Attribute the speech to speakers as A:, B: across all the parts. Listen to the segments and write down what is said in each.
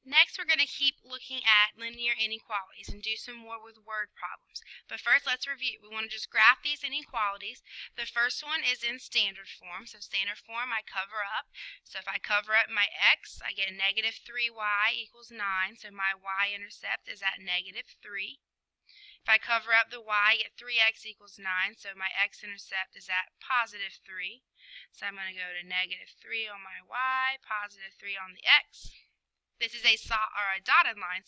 A: Next, we're going to keep looking at linear inequalities and do some more with word problems. But first, let's review. We want to just graph these inequalities. The first one is in standard form. So standard form, I cover up. So if I cover up my x, I get negative 3y equals 9. So my y-intercept is at negative 3. If I cover up the y, I get 3x equals 9. So my x-intercept is at positive 3. So I'm going to go to negative 3 on my y, positive 3 on the x. This is a dotted line,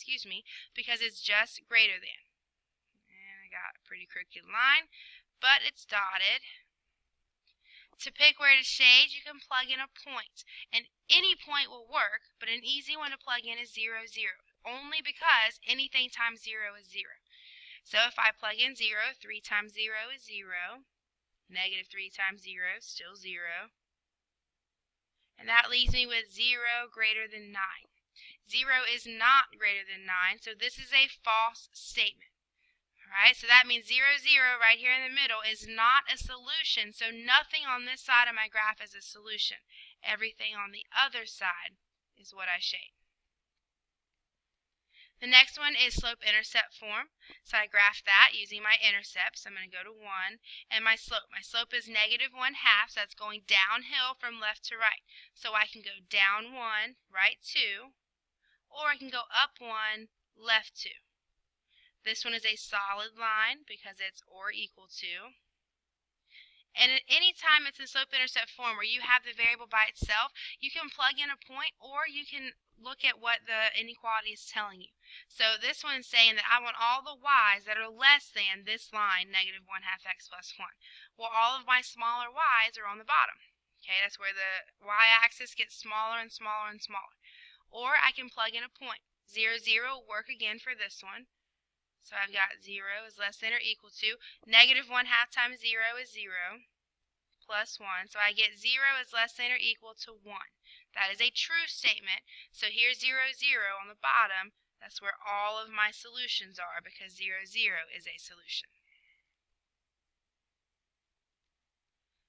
A: because it's just greater than. And I got a pretty crooked line, but it's dotted. To pick where to shade, you can plug in a point. And any point will work, but an easy one to plug in is 0, 0. Only because anything times 0 is 0. So if I plug in 0, 3 times 0 is 0. Negative 3 times 0 is still 0. And that leaves me with 0 greater than 9. 0 is not greater than 9, so this is a false statement. Alright, so that means 0, 0 right here in the middle is not a solution, so nothing on this side of my graph is a solution. Everything on the other side is what I shade. The next one is slope-intercept form. So I graph that using my intercept. So I'm going to go to 1. And my slope. My slope is negative 1/2, so that's going downhill from left to right. So I can go down 1, right 2. Or I can go up 1, left 2. This one is a solid line because it's or equal to. And at any time it's in slope-intercept form where you have the variable by itself, you can plug in a point or you can look at what the inequality is telling you. So this one is saying that I want all the y's that are less than this line, negative 1/2 x plus 1. Well, all of my smaller y's are on the bottom. Okay, that's where the y-axis gets smaller and smaller and smaller. Or I can plug in a point. 0, 0 will work again for this one. So I've got 0 is less than or equal to. Negative 1/2 times 0 is 0 plus 1. So I get 0 is less than or equal to 1. That is a true statement. So here's 0, 0 on the bottom. That's where all of my solutions are because 0, 0 is a solution.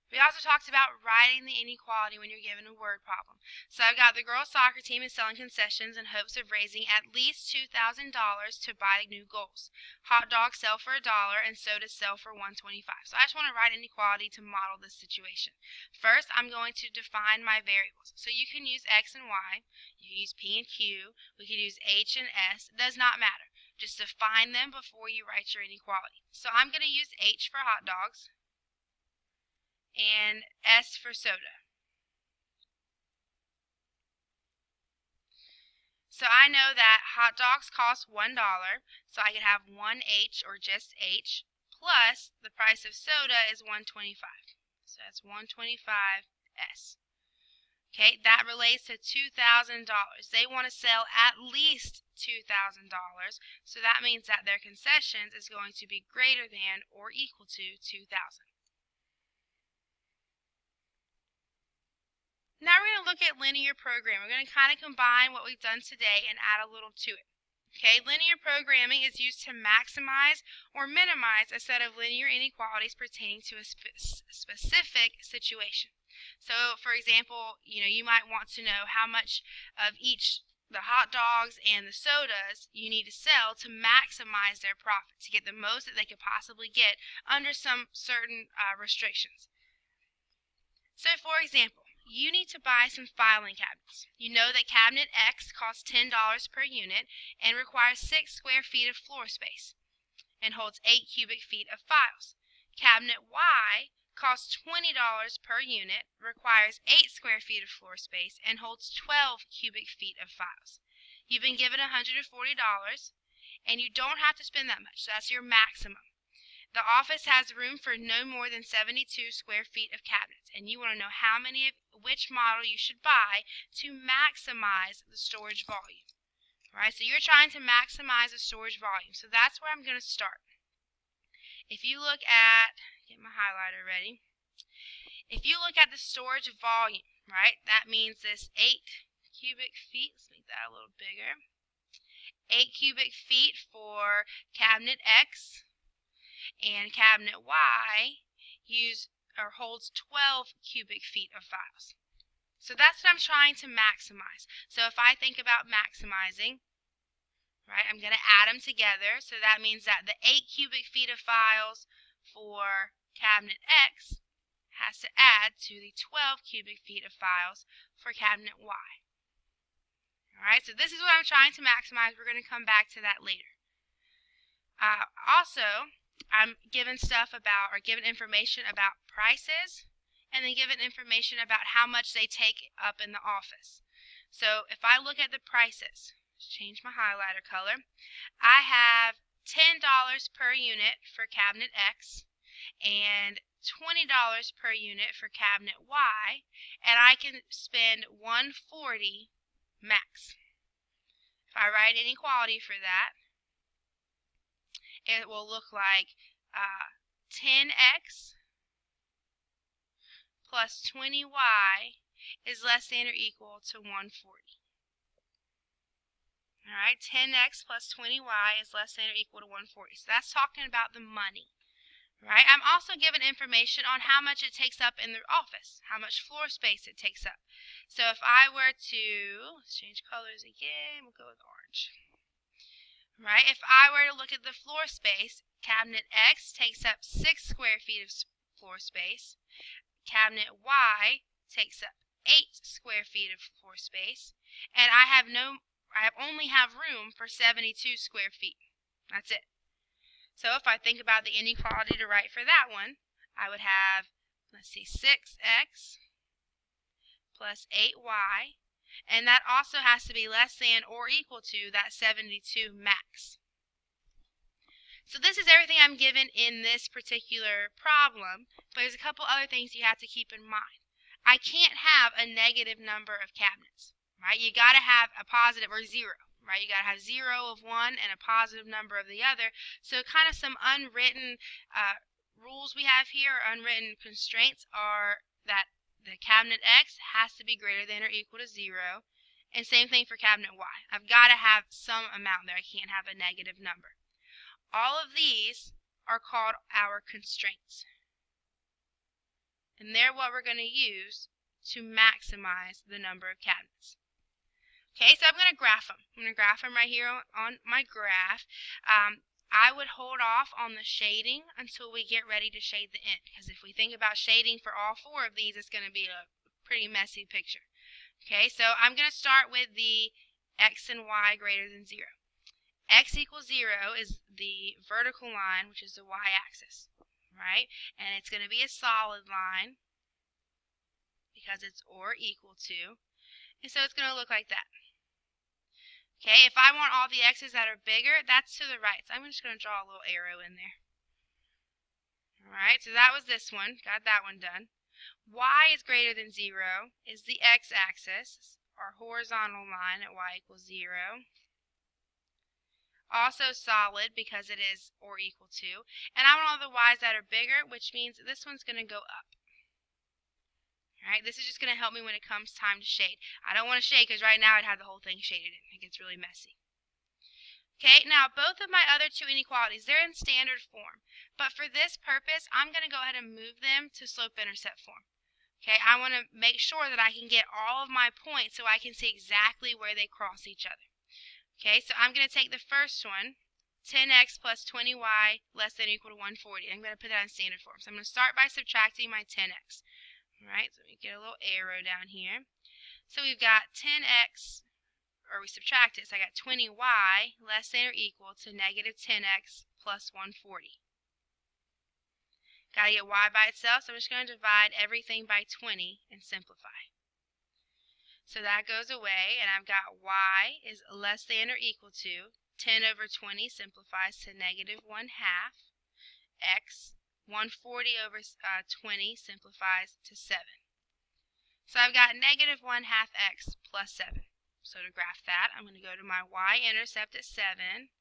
A: We also talked about writing the inequality when you're given a word problem. So I've got the girls' soccer team is selling concessions in hopes of raising at least $2,000 to buy new goals. Hot dogs sell for $1 and sodas sell for $1.25. So I just want to write inequality to model this situation. First, I'm going to define my variables. So you can use x and y, you can use p and q, we can use h and s. It does not matter. Just define them before you write your inequality. So I'm going to use h for hot dogs and S for soda. So I know that hot dogs cost $1, so I could have 1H or just H, plus the price of soda is $1.25. So that's $1.25S. Okay, that relates to $2,000. They want to sell at least $2,000, so that means that their concessions is going to be greater than or equal to $2,000. Now we're going to look at linear programming. We're going to kind of combine what we've done today and add a little to it. Okay, linear programming is used to maximize or minimize a set of linear inequalities pertaining to a specific situation. So, for example, you might want to know how much of each the hot dogs and the sodas you need to sell to maximize their profit, to get the most that they could possibly get under some certain restrictions. So, for example, you need to buy some filing cabinets. You know that cabinet X costs $10 per unit and requires 6 square feet of floor space and holds 8 cubic feet of files. Cabinet Y costs $20 per unit, requires 8 square feet of floor space, and holds 12 cubic feet of files. You've been given $140, and you don't have to spend that much. So that's your maximum. The office has room for no more than 72 square feet of cabinets, and you want to know which model you should buy to maximize the storage volume. All right, so you're trying to maximize the storage volume, so that's where I'm going to start. If you look at, get my highlighter ready. If you look at the storage volume, right, that means this 8 cubic feet. Let's make that a little bigger. 8 cubic feet for cabinet X. And cabinet Y holds 12 cubic feet of files. So that's what I'm trying to maximize. So if I think about maximizing, right, I'm going to add them together. So that means that the 8 cubic feet of files for cabinet X has to add to the 12 cubic feet of files for cabinet Y. Alright, so this is what I'm trying to maximize. We're going to come back to that later. Also, I'm given stuff about, or given information about prices, and then given information about how much they take up in the office. So if I look at the prices, change my highlighter color, I have $10 per unit for cabinet X and $20 per unit for cabinet Y, and I can spend $140 max. If I write inequality for that, it will look like 10x plus 20y is less than or equal to 140. Alright, 10x plus 20y is less than or equal to 140. So that's talking about the money. Right? I'm also given information on how much it takes up in the office, how much floor space it takes up. So if I were to, let's change colors again, we'll go with orange. Right? If I were to look at the floor space, cabinet X takes up 6 square feet of floor space. Cabinet Y takes up 8 square feet of floor space, and I only have room for 72 square feet. That's it. So if I think about the inequality to write for that one, I would have, let's see, 6x plus 8y, and that also has to be less than or equal to that 72 max. So this is everything I'm given in this particular problem, but there's a couple other things you have to keep in mind. I can't have a negative number of cabinets, right? You got to have a positive or zero, right? You got to have 0 of one and a positive number of the other. So kind of some unwritten rules we have here, or unwritten constraints, are that the cabinet X has to be greater than or equal to 0, and same thing for cabinet Y. I've got to have some amount there. I can't have a negative number. All of these are called our constraints, and they're what we're going to use to maximize the number of cabinets. Okay, so I'm going to graph them. I'm going to graph them right here on my graph. I would hold off on the shading until we get ready to shade the end, because if we think about shading for all 4 of these, it's going to be a pretty messy picture. Okay, so I'm going to start with the X and Y greater than 0. X equals 0 is the vertical line, which is the y-axis, right? And it's going to be a solid line because it's or equal to, and so it's going to look like that. Okay, if I want all the x's that are bigger, that's to the right. So I'm just going to draw a little arrow in there. Alright, so that was this one. Got that one done. Y is greater than 0 is the x-axis, our horizontal line at y equals 0. Also solid because it is or equal to. And I want all the y's that are bigger, which means this one's going to go up. Alright, this is just going to help me when it comes time to shade. I don't want to shade because right now I'd have the whole thing shaded in. It gets really messy. Okay, now both of my other 2 inequalities, they're in standard form. But for this purpose, I'm going to go ahead and move them to slope-intercept form. Okay, I want to make sure that I can get all of my points so I can see exactly where they cross each other. Okay, so I'm going to take the first one, 10x plus 20y less than or equal to 140. I'm going to put that in standard form. So I'm going to start by subtracting my 10x. Alright, so let me get a little arrow down here. So we've got 10x, or we subtract it, so I got 20y less than or equal to negative 10x plus 140. Got to get y by itself, so I'm just going to divide everything by 20 and simplify. So that goes away, and I've got y is less than or equal to 10 over 20 simplifies to negative 1/2. X, 140 over 20 simplifies to 7. So I've got negative 1/2 x plus 7. So to graph that, I'm going to go to my y-intercept at 7.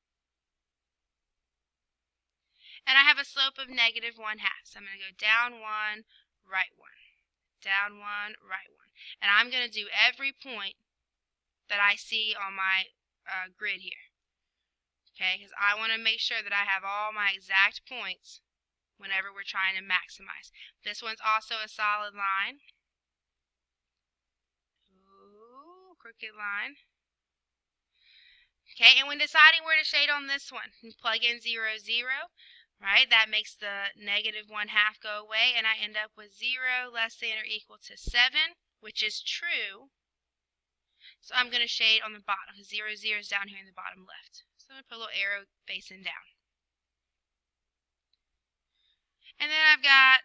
A: And I have a slope of negative 1/2. So I'm going to go down 1, right 1. Down 1, right 1. And I'm going to do every point that I see on my grid here. Okay, because I want to make sure that I have all my exact points whenever we're trying to maximize. This one's also a solid line. crooked line. Okay, and when deciding where to shade on this one, you plug in 0, 0, right? That makes the negative 1/2 go away, and I end up with 0 less than or equal to 7, which is true. So I'm going to shade on the bottom, because 0, 0 is down here in the bottom left. So I'm going to put a little arrow facing down. And then I've got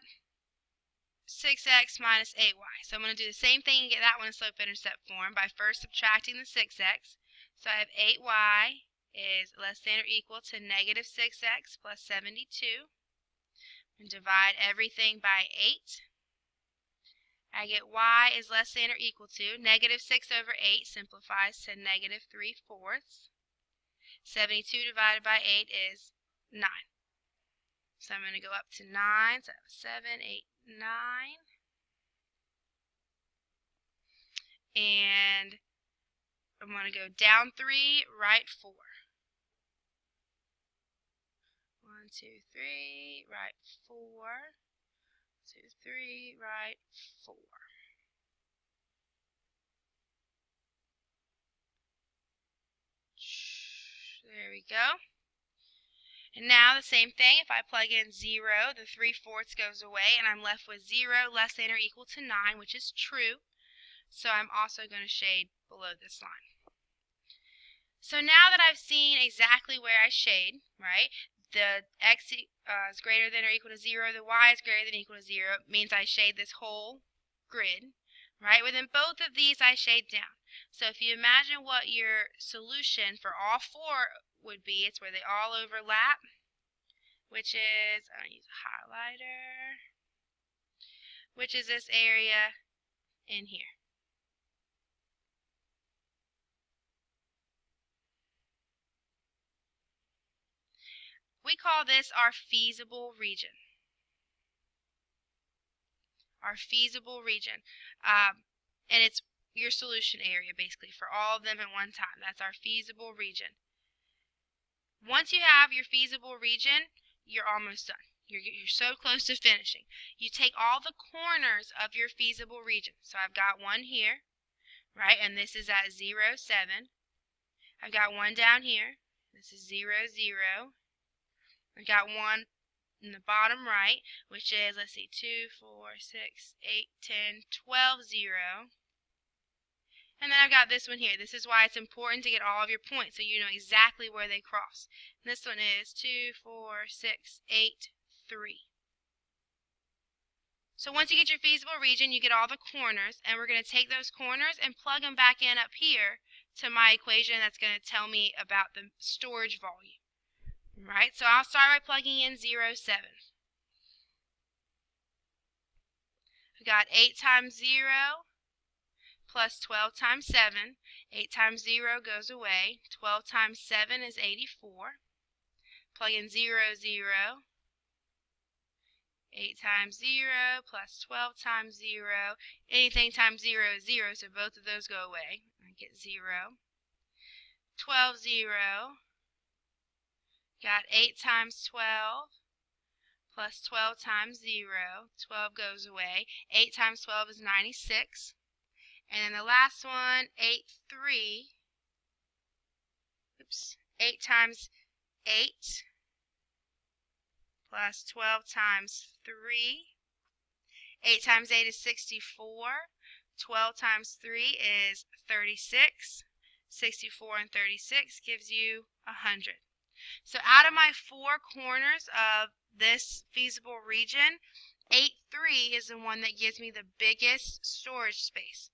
A: 6x minus 8y. So I'm going to do the same thing and get that one in slope-intercept form by first subtracting the 6x. So I have 8y is less than or equal to negative 6x plus 72. And divide everything by 8. I get y is less than or equal to negative 6 over 8 simplifies to negative 3/4. 72 divided by 8 is 9. So I'm going to go up to 9. So I have 7, 8, 9. And I'm going to go down 3, right 4. 1, 2, 3, right 4. 2, 3, right 4. There we go. And now the same thing, if I plug in 0, the 3/4 goes away, and I'm left with 0 less than or equal to 9, which is true. So I'm also going to shade below this line. So now that I've seen exactly where I shade, right, the x is greater than or equal to 0, the y is greater than or equal to 0, means I shade this whole grid, right? Within both of these, I shade down. So if you imagine what your solution for all 4 would be, it's where they all overlap, which is, I'm going to use a highlighter, which is this area in here. We call this our feasible region. Our feasible region. And it's your solution area, basically, for all of them at one time. That's our feasible region. Once you have your feasible region, you're almost done. You're so close to finishing. You take all the corners of your feasible region. So I've got one here, right? And this is at 0, 7. I've got one down here. This is 0, 0. I've got one in the bottom right, which is, let's see, 2, 4, 6, 8, 10, 12, 0. And then I've got this one here. This is why it's important to get all of your points so you know exactly where they cross. And this one is 2, 4, 6, 8, 3. So once you get your feasible region, you get all the corners, and we're going to take those corners and plug them back in up here to my equation that's going to tell me about the storage volume. Right, so I'll start by plugging in 0, 7. We've got 8 times 0 plus 12 times 7. 8 times 0 goes away. 12 times 7 is 84. Plug in 0, 0. 8 times 0 plus 12 times 0. Anything times 0 is 0, so both of those go away. I get 0. 12, 0. Got 8 times 12 plus 12 times 0. 12 goes away. 8 times 12 is 96. And then the last one, 8, 3. Oops. 8 times 8 plus 12 times 3. 8 times 8 is 64. 12 times 3 is 36. 64 and 36 gives you 100. So out of my 4 corners of this feasible region, 8, 3 is the one that gives me the biggest storage space.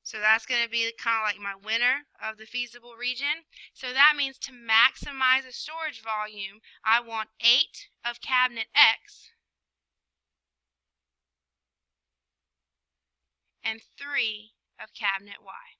A: So that's going to be kind of like my winner of the feasible region. So that means to maximize the storage volume, I want 8 of cabinet X and 3 of cabinet Y.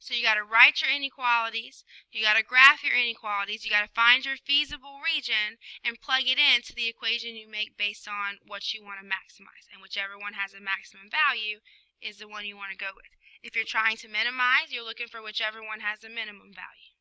A: So you got to write your inequalities, you got to graph your inequalities, you got to find your feasible region and plug it into the equation you make based on what you want to maximize. And whichever one has a maximum value is the one you want to go with. If you're trying to minimize, you're looking for whichever one has a minimum value.